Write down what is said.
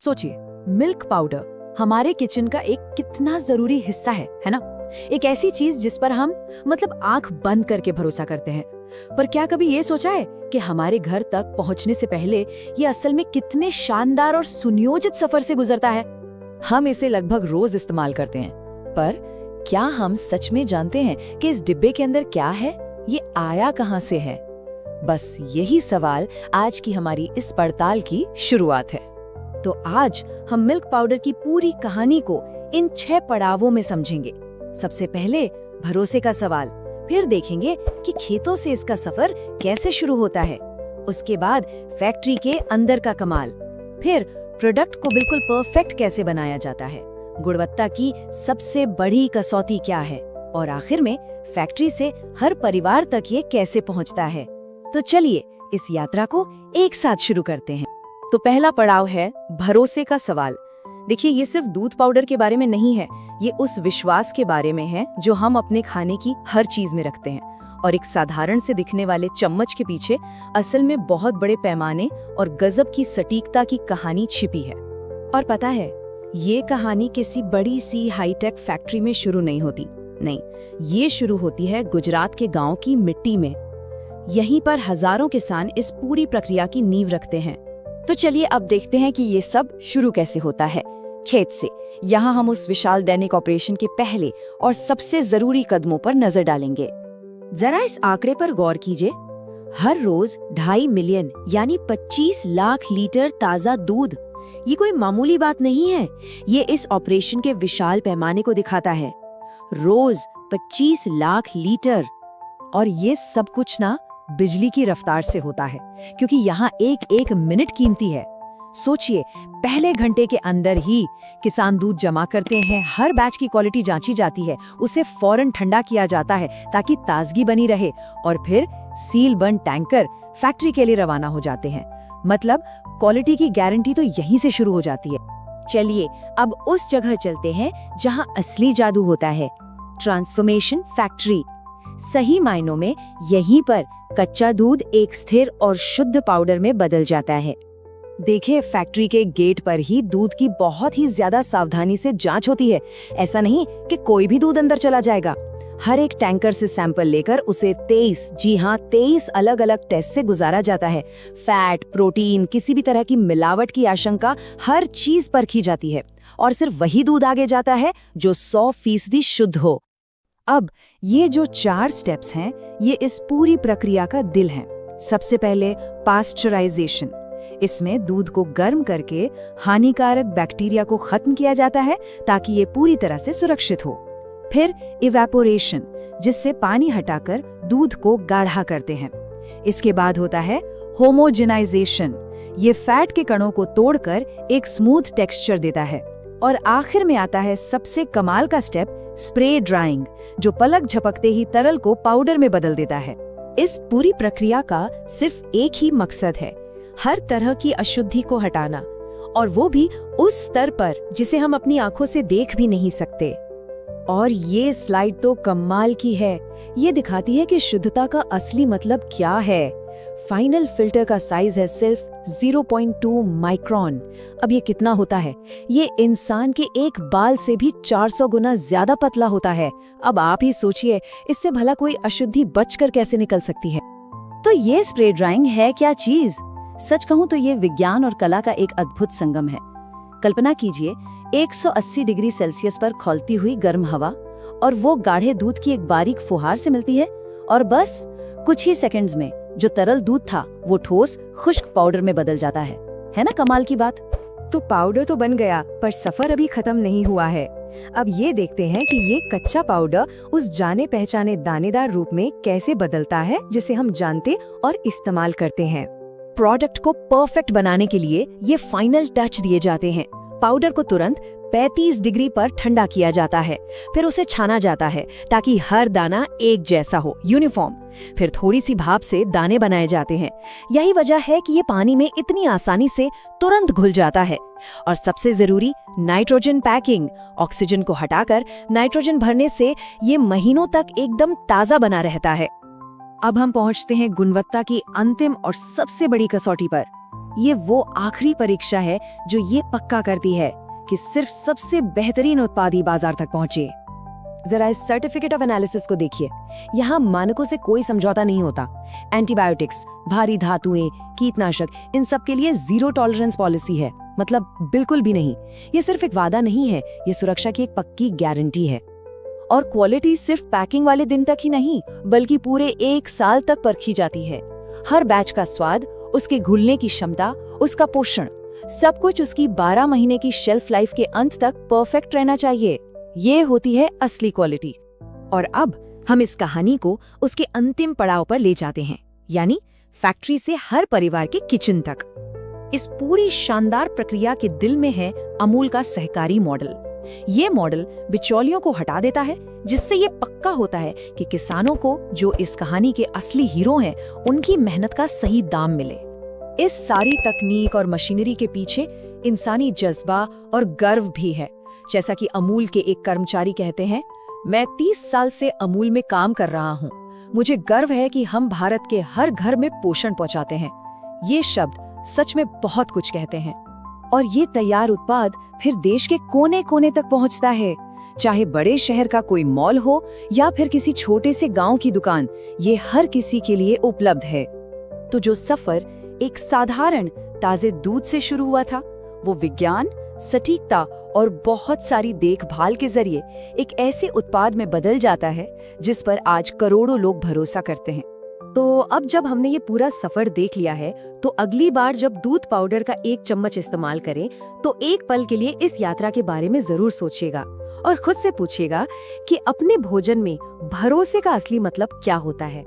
सोचिए, milk powder हमारे kitchen का एक कितना जरूरी हिस्सा है ना। एक ऐसी चीज जिस पर हम आंख बंद करके भरोसा करते हैं। पर क्या कभी ये सोचा है कि हमारे घर तक पहुंचने से पहले ये असल में कितने शानदार और सुनियोजित सफर से गुजरता है। हम इसे लगभग रोज इस्तेमाल करते हैं, पर क्या हम सच में जानते हैं कि इस डिब्बे के अंदर क्या है, ये आया कहां से है? बस यही सवाल आज की हमारी इस पड़ताल की शुरुआत है। तो आज हम मिल्क पाउडर की पूरी कहानी को इन 6 पड़ावों में समझेंगे। सबसे पहले भरोसे का सवाल, फिर देखेंगे कि खेतों से इसका सफर कैसे शुरू होता है, उसके बाद फैक्ट्री के अंदर का कमाल, फिर प्रोडक्ट को बिल्कुल परफेक्ट कैसे बनाया जाता है, गुणवत्ता की सबसे बड़ी कसौटी क्या है, और आखिर में फैक्ट्री से हर परिवार तक ये कैसे पहुंचता है। तो चलिए इस यात्रा को एक साथ शुरू करते हैं। तो पहला पड़ाव है भरोसे का सवाल। देखिए, ये सिर्फ दूध पाउडर के बारे में नहीं है, ये उस विश्वास के बारे में है जो हम अपने खाने की हर चीज में रखते हैं। और एक साधारण से दिखने वाले चम्मच के पीछे असल में बहुत बड़े पैमाने और गजब की सटीकता की कहानी छिपी है। और पता है, ये कहानी किसी बड़ी सी हाईटेक फैक्ट्री में शुरू नहीं होती। नहीं, ये शुरू होती है गुजरात के गांव की मिट्टी में। यहीं पर हजारों किसान इस पूरी प्रक्रिया की नींव रखते हैं। तो चलिए अब देखते हैं कि ये सब शुरू कैसे होता है। खेत से। यहाँ हम उस विशाल दैनिक ऑपरेशन के पहले और सबसे जरूरी कदमों पर नजर डालेंगे। जरा इस आंकड़े पर गौर कीजिए। हर रोज 2.5 मिलियन यानी 25 लाख लीटर ताजा दूध। ये कोई मामूली बात नहीं है। ये इस ऑपरेशन के विशाल पैमाने को दिखाता है। रोज 25 लाख लीटर। और ये सब कुछ ना बिजली की रफ्तार से होता है, क्योंकि यहाँ एक एक मिनट कीमती है। सोचिए, पहले घंटे के अंदर ही किसान दूध जमा करते हैं, हर बैच की क्वालिटी जांची जाती है, उसे फौरन ठंडा किया जाता है ताकि ताजगी बनी रहे, और फिर सील बंद टैंकर फैक्ट्री के लिए रवाना हो जाते हैं। मतलब क्वालिटी की गारंटी तो यहीं से शुरू हो जाती है। चलिए अब उस जगह चलते हैं जहां असली जादू होता है, ट्रांसफॉर्मेशन फैक्ट्री। सही मायनों में यहीं पर कच्चा दूध एक स्थिर और शुद्ध पाउडर में बदल जाता है। देखिए, फैक्ट्री के गेट पर ही दूध की बहुत ही ज्यादा सावधानी से जांच होती है। ऐसा नहीं कि कोई भी दूध अंदर चला जाएगा। हर एक टैंकर से सैंपल लेकर उसे 23 अलग अलग टेस्ट से गुजारा जाता है। फैट, प्रोटीन, किसी भी तरह की मिलावट की आशंका हर चीज परखी जाती है, और सिर्फ वही दूध आगे जाता है जो 100% शुद्ध हो। अब ये जो 4 स्टेप्स हैं, ये इस पूरी प्रक्रिया का दिल हैं। सबसे पहले पास्चराइजेशन। इसमें दूध को गर्म करके हानिकारक बैक्टीरिया को खत्म किया जाता है ताकि ये पूरी तरह से सुरक्षित हो। फिर इवेपोरेशन, जिससे पानी हटाकर दूध को गाढ़ा करते हैं। इसके बाद होता है होमोजेनाइजेशन। ये फैट के कणों को तोड़कर एक स्मूथ टेक्सचर देता है। और आखिर में आता है सबसे कमाल का स्टेप, स्प्रे ड्राइंग, जो पलक झपकते ही तरल को पाउडर में बदल देता है। इस पूरी प्रक्रिया का सिर्फ एक ही मकसद है, हर तरह की अशुद्धि को हटाना, और वो भी उस स्तर पर जिसे हम अपनी आंखों से देख भी नहीं सकते। और ये स्लाइड तो कमाल की है। ये दिखाती है कि शुद्धता का असली मतलब क्या है। फाइनल फिल्टर का साइज है सिर्फ 0.2 माइक्रोन। अब ये कितना होता है? ये इंसान के एक बाल से भी 400 गुना ज्यादा पतला होता है। अब आप ही सोचिए, इससे भला कोई अशुद्धि बचकर कैसे निकल सकती है। तो ये स्प्रे ड्राइंग है क्या चीज? सच कहूं तो ये विज्ञान और कला का एक अद्भुत संगम है। कल्पना कीजिए, 180 डिग्री सेल्सियस पर खौलती हुई गर्म हवा, और वो गाढ़े दूध की एक बारीक फुहार से मिलती है, और बस कुछ ही सेकंड्स में जो तरल दूध था वो ठोस खुश्क पाउडर में बदल जाता है ना कमाल की बात। तो पाउडर तो बन गया, पर सफर अभी खत्म नहीं हुआ है। अब ये देखते हैं कि ये कच्चा पाउडर उस जाने पहचाने दानेदार रूप में कैसे बदलता है जिसे हम जानते और इस्तेमाल करते हैं। प्रोडक्ट को परफेक्ट बनाने के लिए ये फाइनल टच दिए जाते हैं। पाउडर को तुरंत 35 डिग्री पर ठंडा किया जाता है, फिर उसे छाना जाता है ताकि हर दाना एक जैसा हो, यूनिफॉर्म। फिर थोड़ी सी भाप से दाने बनाए जाते हैं। यही वजह है कि ये पानी में इतनी आसानी से तुरंत घुल जाता है। और सबसे जरूरी, नाइट्रोजन पैकिंग। ऑक्सीजन को हटाकर नाइट्रोजन भरने से ये महीनों तक एकदम ताजा बना रहता है। अब हम पहुंचते हैं गुणवत्ता की अंतिम और सबसे बड़ी कसौटी पर, ये वो आखिरी परीक्षा है जो ये पक्का करती है कि सिर्फ सबसे बेहतरीन उत्पाद ही बाजार तक पहुंचे। जरा इस सर्टिफिकेट ऑफ एनालिसिस को देखिए। यहाँ मानकों से कोई समझौता नहीं होता। एंटीबायोटिक्स, भारी धातुएं, कीटनाशक, इन सब के लिए जीरो टॉलरेंस पॉलिसी है। मतलब बिल्कुल भी नहीं। ये सिर्फ एक वादा नहीं है, ये सुरक्षा की एक पक्की गारंटी है। और क्वालिटी सिर्फ पैकिंग वाले दिन तक ही नहीं, बल्कि पूरे 1 साल तक परखी जाती है। हर बैच का स्वाद, उसके घुलने की क्षमता, उसका पोषण, सब कुछ उसकी 12 महीने की शेल्फ लाइफ के अंत तक परफेक्ट रहना चाहिए। ये होती है असली क्वालिटी। और अब हम इस कहानी को उसके अंतिम पड़ाव पर ले जाते हैं, यानी फैक्ट्री से हर परिवार के किचन तक। इस पूरी शानदार प्रक्रिया के दिल में है अमूल का सहकारी मॉडल। ये मॉडल बिचौलियों को हटा देता है, जिससे ये पक्का होता है कि किसानों को, जो इस कहानी के असली हीरो हैं, उनकी मेहनत का सही दाम मिले। इस सारी तकनीक और मशीनरी के पीछे इंसानी जज्बा और गर्व भी है। जैसा कि अमूल के एक कर्मचारी कहते हैं, मैं 30 साल से अमूल में काम कर रहा हूँ। मुझे गर्व है कि हम भारत के हर घर में पोषण पहुँचाते हैं। ये शब्द सच में बहुत कुछ कहते हैं। और ये तैयार उत्पाद फिर देश के कोने कोने तक पहुँचता है, चाहे बड़े शहर का कोई मॉल हो या फिर किसी छोटे से गांव की दुकान, ये हर किसी के लिए उपलब्ध है। तो जो सफर एक साधारण ताजे दूध से शुरू हुआ था, वो विज्ञान, सटीकता और बहुत सारी देखभाल के जरिए एक ऐसे उत्पाद में बदल जाता है जिस पर आज करोड़ों लोग भरोसा करते हैं। तो अब जब हमने ये पूरा सफर देख लिया है, तो अगली बार जब दूध पाउडर का 1 चम्मच इस्तेमाल करें, तो एक पल के लिए इस यात्रा के बारे में जरूर सोचिएगा और खुद से पूछिएगा कि अपने भोजन में भरोसे का असली मतलब क्या होता है।